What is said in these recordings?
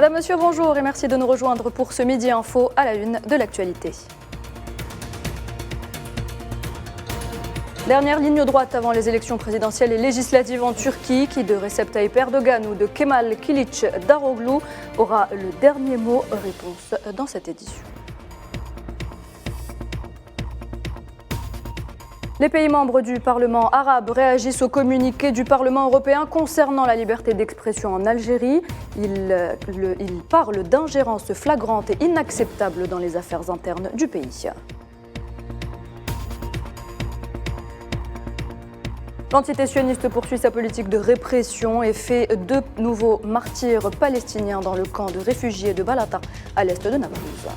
Madame, Monsieur, bonjour et merci de nous rejoindre pour ce Midi Info à la une de l'actualité. Dernière ligne droite avant les élections présidentielles et législatives en Turquie, qui de Recep Tayyip Erdogan ou de Kemal Kılıçdaroğlu aura le dernier mot. Réponse dans cette édition. Les pays membres du Parlement arabe réagissent au communiqué du Parlement européen concernant la liberté d'expression en Algérie. Ils parlent d'ingérence flagrante et inacceptable dans les affaires internes du pays. L'entité sioniste poursuit sa politique de répression et fait 2 nouveaux martyrs palestiniens dans le camp de réfugiés de Balata, à l'est de Naplouse.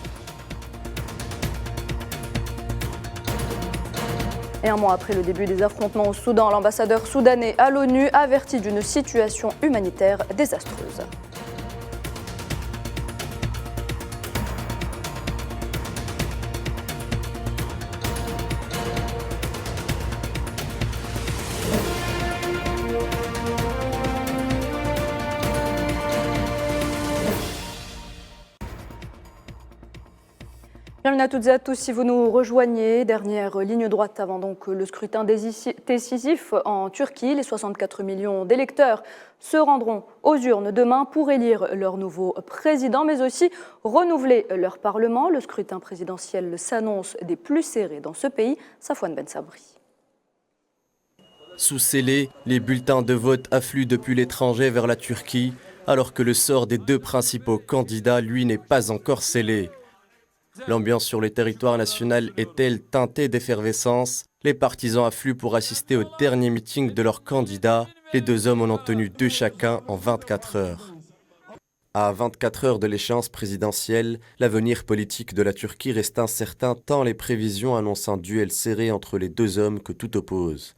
Et un mois après le début des affrontements au Soudan, l'ambassadeur soudanais à l'ONU avertit d'une situation humanitaire désastreuse. Bienvenue à toutes et à tous si vous nous rejoignez. Dernière ligne droite avant donc le scrutin décisif en Turquie. Les 64 millions d'électeurs se rendront aux urnes demain pour élire leur nouveau président, mais aussi renouveler leur parlement. Le scrutin présidentiel s'annonce des plus serrés dans ce pays. Safwan Ben Sabri. Sous scellé, les bulletins de vote affluent depuis l'étranger vers la Turquie, alors que le sort des 2 principaux candidats, lui, n'est pas encore scellé. L'ambiance sur le territoire national est-elle teintée d'effervescence? Les partisans affluent pour assister au dernier meeting de leurs candidats. Les 2 hommes en ont tenu 2 chacun en 24 heures. À 24 heures de l'échéance présidentielle, l'avenir politique de la Turquie reste incertain tant les prévisions annoncent un duel serré entre les 2 hommes que tout oppose.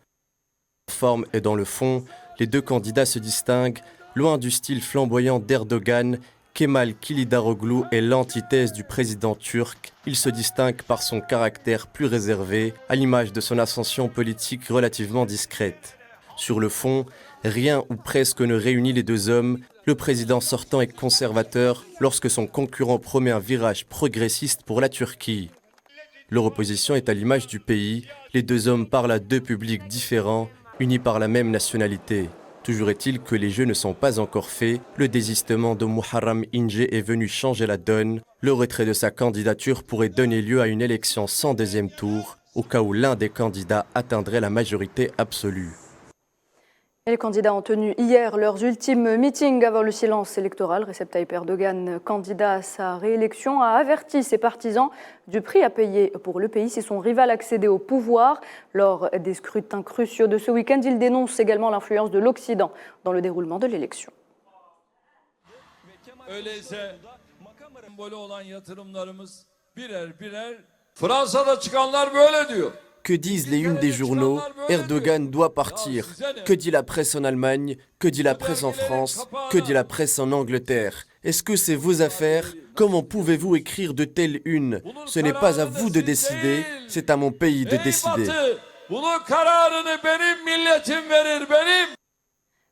En forme et dans le fond, les 2 candidats se distinguent, loin du style flamboyant d'Erdogan. Kemal Kılıçdaroğlu est l'antithèse du président turc. Il se distingue par son caractère plus réservé, à l'image de son ascension politique relativement discrète. Sur le fond, rien ou presque ne réunit les 2 hommes. Le président sortant est conservateur lorsque son concurrent promet un virage progressiste pour la Turquie. Leur opposition est à l'image du pays. Les 2 hommes parlent à 2 publics différents, unis par la même nationalité. Toujours est-il que les jeux ne sont pas encore faits. Le désistement de Muharrem İnce est venu changer la donne. Le retrait de sa candidature pourrait donner lieu à une élection sans 2e tour, au cas où l'un des candidats atteindrait la majorité absolue. Et les candidats ont tenu hier leurs ultimes meetings avant le silence électoral. Recep Tayyip Erdogan, candidat à sa réélection, a averti ses partisans du prix à payer pour le pays si son rival accédait au pouvoir. Lors des scrutins cruciaux de ce week-end, il dénonce également l'influence de l'Occident dans le déroulement de l'élection. Que disent les unes des journaux? Erdogan doit partir. Que dit la presse en Allemagne? Que dit la presse en France? Que dit la presse en Angleterre? Est-ce que c'est vos affaires? Comment pouvez-vous écrire de telles unes? Ce n'est pas à vous de décider, c'est à mon pays de décider.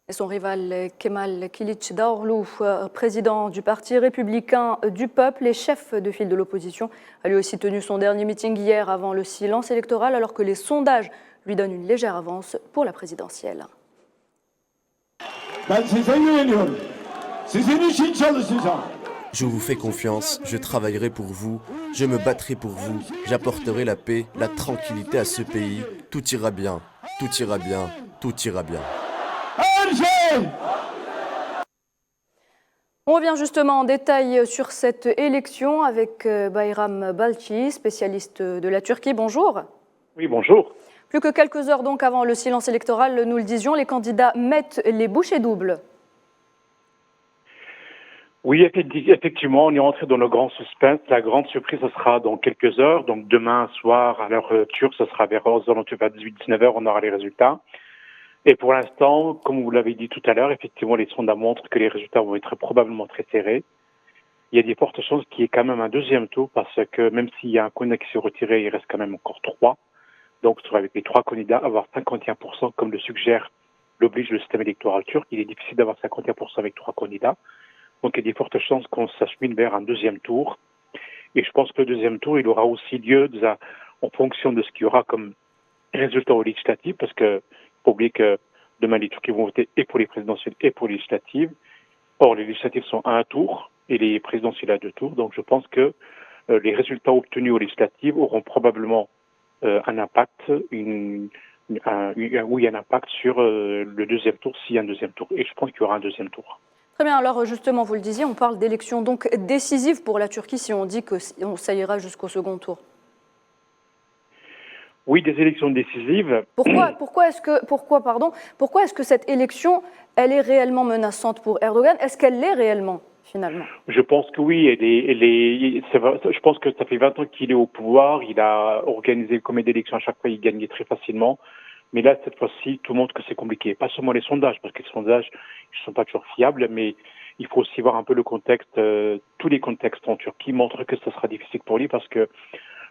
Et son rival Kemal Kılıçdaroğlu, président du Parti républicain du peuple et chef de file de l'opposition, a lui aussi tenu son dernier meeting hier avant le silence électoral, alors que les sondages lui donnent une légère avance pour la présidentielle. Je vous fais confiance, je travaillerai pour vous, je me battrai pour vous, j'apporterai la paix, la tranquillité à ce pays. Tout ira bien, tout ira bien, tout ira bien. On revient justement en détail sur cette élection avec Bayram Balci, spécialiste de la Turquie. Bonjour. Oui, bonjour. Plus que quelques heures donc avant le silence électoral, nous le disions, les candidats mettent les bouchées doubles. Oui, effectivement, on est entré dans le grand suspense. La grande surprise, ce sera dans quelques heures. Donc demain soir, à l'heure turque, ce sera vers 18-19 heures, on aura les résultats. Et pour l'instant, comme vous l'avez dit tout à l'heure, effectivement, les sondages montrent que les résultats vont être probablement très serrés. Il y a des fortes chances qu'il y ait quand même un 2e tour parce que même s'il y a un candidat qui s'est retiré, il reste quand même encore 3. Donc, avec les 3 candidats, avoir 51%, comme le suggère, l'oblige le système électoral turc. Il est difficile d'avoir 51% avec 3 candidats. Donc il y a des fortes chances qu'on s'achemine vers un deuxième tour. Et je pense que le deuxième tour, il aura aussi lieu en fonction de ce qu'il y aura comme résultat aux législatives, parce que faut oublier que demain les Turcs vont voter et pour les présidentielles et pour les législatives. Or, les législatives sont à un tour et les présidentielles à 2 tours. Donc je pense que les résultats obtenus aux législatives auront probablement un impact, un impact sur le deuxième tour, s'il y a un deuxième tour. Et je pense qu'il y aura un deuxième tour. Très bien, alors justement, vous le disiez, on parle d'élections donc décisives pour la Turquie si on dit que ça ira jusqu'au second tour. Oui, des élections décisives. Pourquoi est-ce que cette élection, elle est réellement menaçante pour Erdogan? Est-ce qu'elle l'est réellement, finalement? Je pense que oui. Je pense que ça fait 20 ans qu'il est au pouvoir. Il a organisé combien d'élections à chaque fois, il gagnait très facilement. Mais là, cette fois-ci, tout montre que c'est compliqué. Pas seulement les sondages, parce que les sondages ne sont pas toujours fiables, mais il faut aussi voir un peu le contexte. Tous les contextes en Turquie montrent que ce sera difficile pour lui, parce que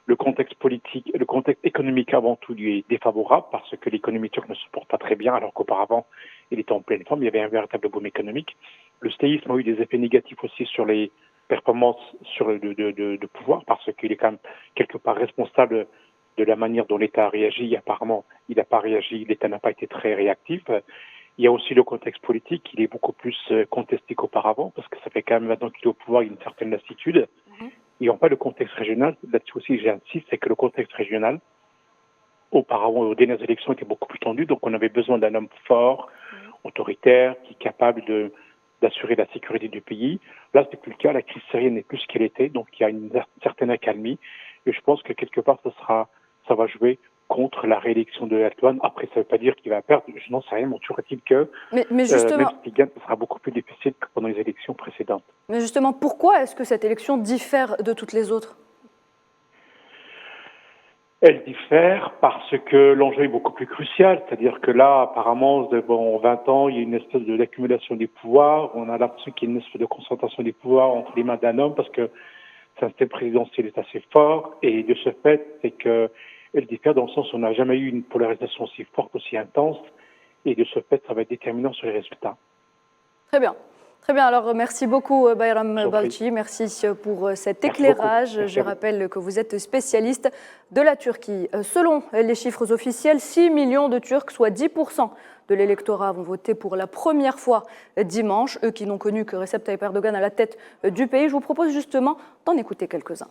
le contexte politique, le contexte économique avant tout lui est défavorable, parce que l'économie turque ne se porte pas très bien, alors qu'auparavant, il était en pleine forme, il y avait un véritable boom économique. Le séisme a eu des effets négatifs aussi sur les performances de pouvoir, parce qu'il est quand même quelque part responsable de la manière dont l'État a réagi. Apparemment, il n'a pas réagi, l'État n'a pas été très réactif. Il y a aussi le contexte politique, il est beaucoup plus contesté qu'auparavant, parce que ça fait quand même maintenant qu'il est au pouvoir, il y a une certaine lassitude. Et enfin, le contexte régional, là-dessus aussi j'insiste, c'est que le contexte régional, auparavant, aux dernières élections, était beaucoup plus tendu, donc on avait besoin d'un homme fort, autoritaire, qui est capable d'assurer la sécurité du pays. Là, c'est plus le cas, la crise syrienne n'est plus ce qu'elle était, donc il y a une certaine accalmie, et je pense que quelque part, ça va jouer contre la réélection de Erdogan. Après, ça ne veut pas dire qu'il va perdre, je n'en sais rien, mais toujours est-il que mais justement, même s'il gagne, ce sera beaucoup plus difficile que pendant les élections précédentes. Mais justement, pourquoi est-ce que cette élection diffère de toutes les autres? Elle diffère parce que l'enjeu est beaucoup plus crucial, c'est-à-dire que là, apparemment, en 20 ans, il y a une espèce d'accumulation des pouvoirs, on a l'impression qu'il y a une espèce de concentration des pouvoirs entre les mains d'un homme, parce que c'est un système présidentiel est assez fort, et de ce fait, c'est qu'elle diffère dans le sens où on n'a jamais eu une polarisation aussi forte, aussi intense, et de ce fait, ça va être déterminant sur les résultats. Très bien. Très bien, alors merci beaucoup Bayram Balci, merci pour cet éclairage. Je rappelle que vous êtes spécialiste de la Turquie. Selon les chiffres officiels, 6 millions de Turcs, soit 10% de l'électorat, vont voter pour la première fois dimanche, eux qui n'ont connu que Recep Tayyip Erdogan à la tête du pays. Je vous propose justement d'en écouter quelques-uns.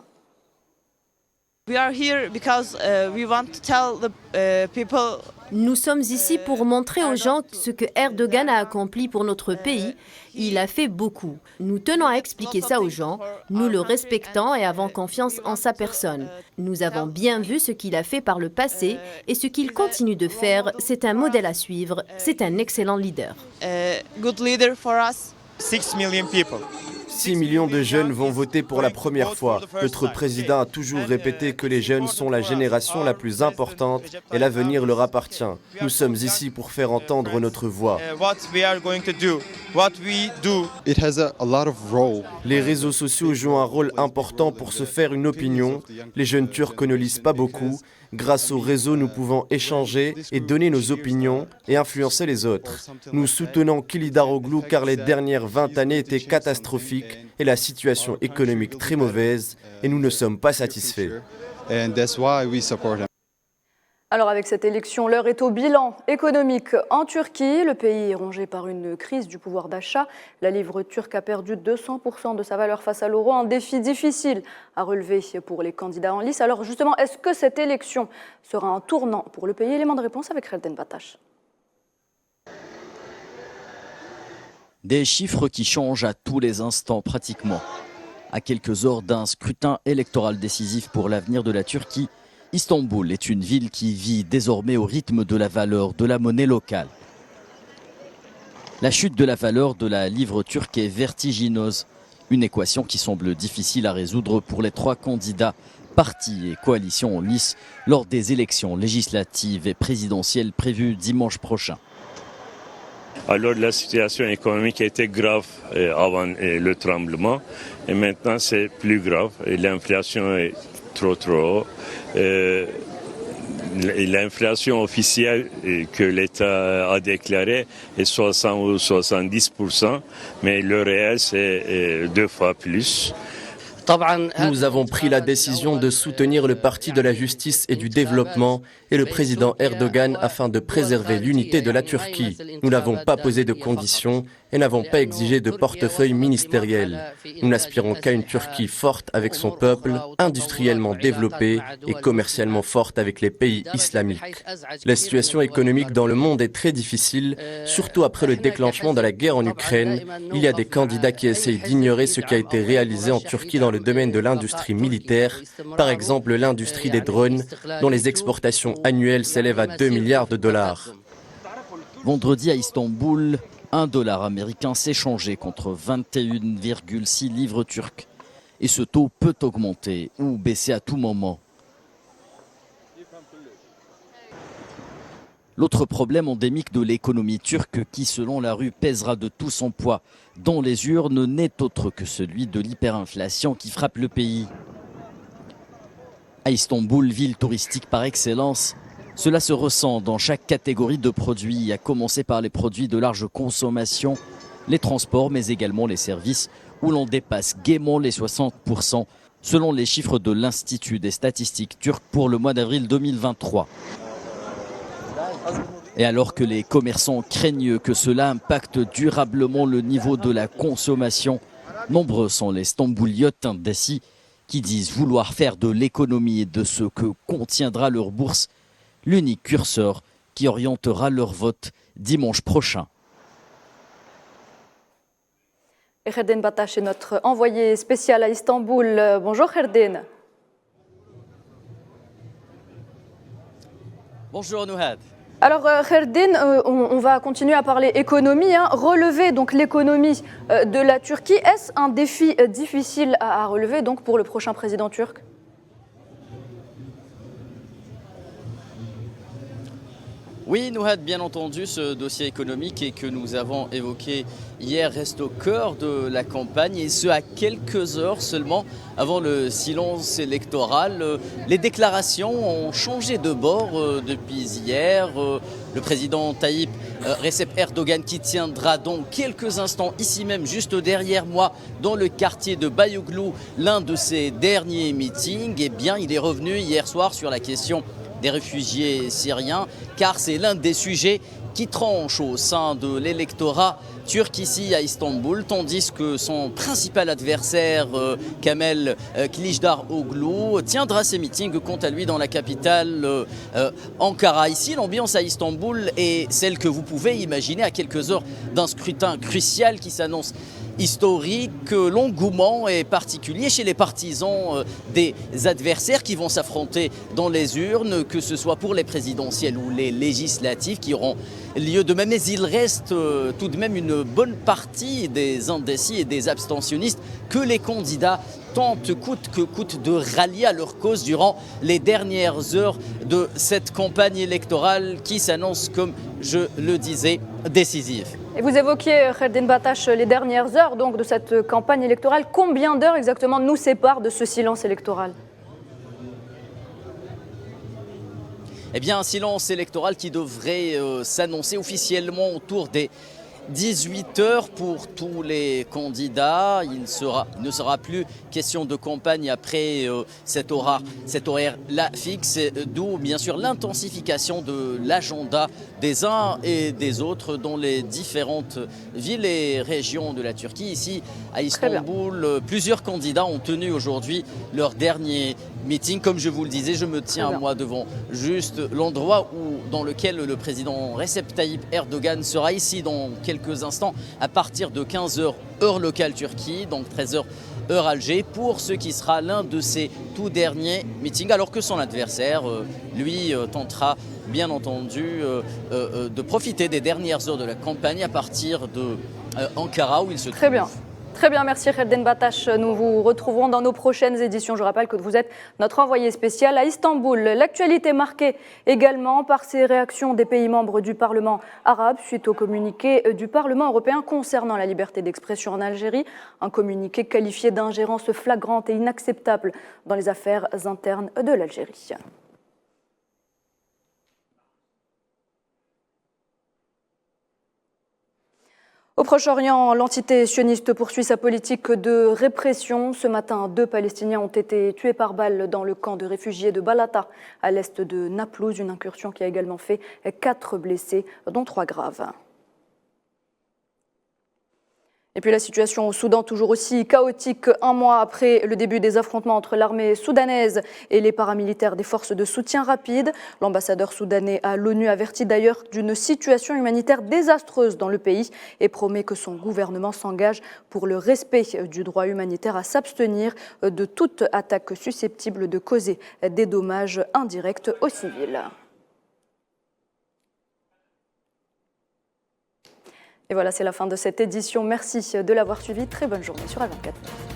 Nous sommes ici pour montrer aux gens ce que Erdogan a accompli pour notre pays. Il a fait beaucoup. Nous tenons à expliquer ça aux gens. Nous le respectons et avons confiance en sa personne. Nous avons bien vu ce qu'il a fait par le passé et ce qu'il continue de faire. C'est un modèle à suivre. C'est un excellent leader. 6 millions de jeunes vont voter pour la première fois. Notre président a toujours répété que les jeunes sont la génération la plus importante et l'avenir leur appartient. Nous sommes ici pour faire entendre notre voix. Les réseaux sociaux jouent un rôle important pour se faire une opinion. Les jeunes Turcs ne lisent pas beaucoup. Grâce aux réseaux, nous pouvons échanger et donner nos opinions et influencer les autres. Nous soutenons Kılıçdaroğlu car les dernières 20 années étaient catastrophiques et la situation économique très mauvaise et nous ne sommes pas satisfaits. Alors avec cette élection, l'heure est au bilan économique en Turquie. Le pays est rongé par une crise du pouvoir d'achat. La livre turque a perdu 200% de sa valeur face à l'euro. Un défi difficile à relever pour les candidats en lice. Alors justement, est-ce que cette élection sera un tournant pour le pays? Élément de réponse avec Relden Batash. Des chiffres qui changent à tous les instants pratiquement. À quelques heures d'un scrutin électoral décisif pour l'avenir de la Turquie, Istanbul est une ville qui vit désormais au rythme de la valeur de la monnaie locale. La chute de la valeur de la livre turque est vertigineuse. Une équation qui semble difficile à résoudre pour les 3 candidats, partis et coalitions en lice lors des élections législatives et présidentielles prévues dimanche prochain. Alors la situation économique était grave avant le tremblement et maintenant c'est plus grave. L'inflation est trop haut. L'inflation officielle que l'État a déclarée est 60 ou 70%, mais le réel c'est 2 fois plus. Nous avons pris la décision de soutenir le Parti de la justice et du développement et le président Erdogan afin de préserver l'unité de la Turquie. Nous n'avons pas posé de conditions et n'avons pas exigé de portefeuille ministériel. Nous n'aspirons qu'à une Turquie forte avec son peuple, industriellement développée et commercialement forte avec les pays islamiques. La situation économique dans le monde est très difficile, surtout après le déclenchement de la guerre en Ukraine. Il y a des candidats qui essayent d'ignorer ce qui a été réalisé en Turquie dans le domaine de l'industrie militaire, par exemple l'industrie des drones, dont les exportations annuelles s'élèvent à 2 milliards de dollars. Vendredi à Istanbul, $1 américain s'échangeait contre 21,6 livres turques. Et ce taux peut augmenter ou baisser à tout moment. L'autre problème endémique de l'économie turque qui, selon la rue, pèsera de tout son poids dans les urnes n'est autre que celui de l'hyperinflation qui frappe le pays. À Istanbul, ville touristique par excellence, cela se ressent dans chaque catégorie de produits, à commencer par les produits de large consommation, les transports mais également les services où l'on dépasse gaiement les 60% selon les chiffres de l'Institut des statistiques turques pour le mois d'avril 2023. Et alors que les commerçants craignent que cela impacte durablement le niveau de la consommation, nombreux sont les Stambouliotes d'ici qui disent vouloir faire de l'économie et de ce que contiendra leur bourse l'unique curseur qui orientera leur vote dimanche prochain. Herdin Batash est notre envoyé spécial à Istanbul. Bonjour Herdin. Bonjour Nouhad. Alors Herdin, on va continuer à parler économie. Relever donc l'économie de la Turquie, est-ce un défi difficile à relever donc pour le prochain président turc ? Oui, Nouhad, bien entendu, ce dossier économique et que nous avons évoqué hier reste au cœur de la campagne et ce à quelques heures seulement avant le silence électoral. Les déclarations ont changé de bord depuis hier. Le président Tayyip Recep Erdogan qui tiendra dans quelques instants ici même, juste derrière moi, dans le quartier de Bayoglu, l'un de ses derniers meetings. Eh bien, il est revenu hier soir sur la question des réfugiés syriens, car c'est l'un des sujets qui tranche au sein de l'électorat turc ici à Istanbul, tandis que son principal adversaire, Kemal Kılıçdaroğlu, tiendra ses meetings quant à lui dans la capitale Ankara. Ici, l'ambiance à Istanbul est celle que vous pouvez imaginer à quelques heures d'un scrutin crucial qui s'annonce historique. L'engouement est particulier chez les partisans des adversaires qui vont s'affronter dans les urnes, que ce soit pour les présidentielles ou les législatives qui auront lieu demain. Mais il reste tout de même une bonne partie des indécis et des abstentionnistes que les candidats tentent coûte que coûte de rallier à leur cause durant les dernières heures de cette campagne électorale qui s'annonce, comme je le disais, décisive. Et vous évoquiez, Herdin Batash, les dernières heures donc, de cette campagne électorale. Combien d'heures exactement nous séparent de ce silence électoral ? Eh bien, un silence électoral qui devrait s'annoncer officiellement autour des 18 heures pour tous les candidats. Il ne sera plus question de campagne après cet horaire-là fixe, d'où bien sûr l'intensification de l'agenda des uns et des autres dans les différentes villes et régions de la Turquie. Ici, à Istanbul, plusieurs candidats ont tenu aujourd'hui leur dernier meeting. Comme je vous le disais, je me tiens moi devant juste l'endroit dans lequel le président Recep Tayyip Erdogan sera ici dans quelques instants à partir de 15h heure locale Turquie, donc 13h heure Alger, pour ce qui sera l'un de ses tout derniers meetings, alors que son adversaire, lui, tentera bien entendu de profiter des dernières heures de la campagne à partir de Ankara où il se trouve. Très bien. Très bien, merci Herdin Batash. Nous vous retrouverons dans nos prochaines éditions. Je rappelle que vous êtes notre envoyé spécial à Istanbul. L'actualité marquée également par ces réactions des pays membres du Parlement arabe suite au communiqué du Parlement européen concernant la liberté d'expression en Algérie. Un communiqué qualifié d'ingérence flagrante et inacceptable dans les affaires internes de l'Algérie. Au Proche-Orient, l'entité sioniste poursuit sa politique de répression. Ce matin, 2 Palestiniens ont été tués par balle dans le camp de réfugiés de Balata, à l'est de Naplouse, une incursion qui a également fait 4 blessés, dont 3 graves. Et puis la situation au Soudan, toujours aussi chaotique, un mois après le début des affrontements entre l'armée soudanaise et les paramilitaires des forces de soutien rapide. L'ambassadeur soudanais à l'ONU avertit d'ailleurs d'une situation humanitaire désastreuse dans le pays et promet que son gouvernement s'engage pour le respect du droit humanitaire à s'abstenir de toute attaque susceptible de causer des dommages indirects aux civils. Et voilà, c'est la fin de cette édition. Merci de l'avoir suivi. Très bonne journée sur A24.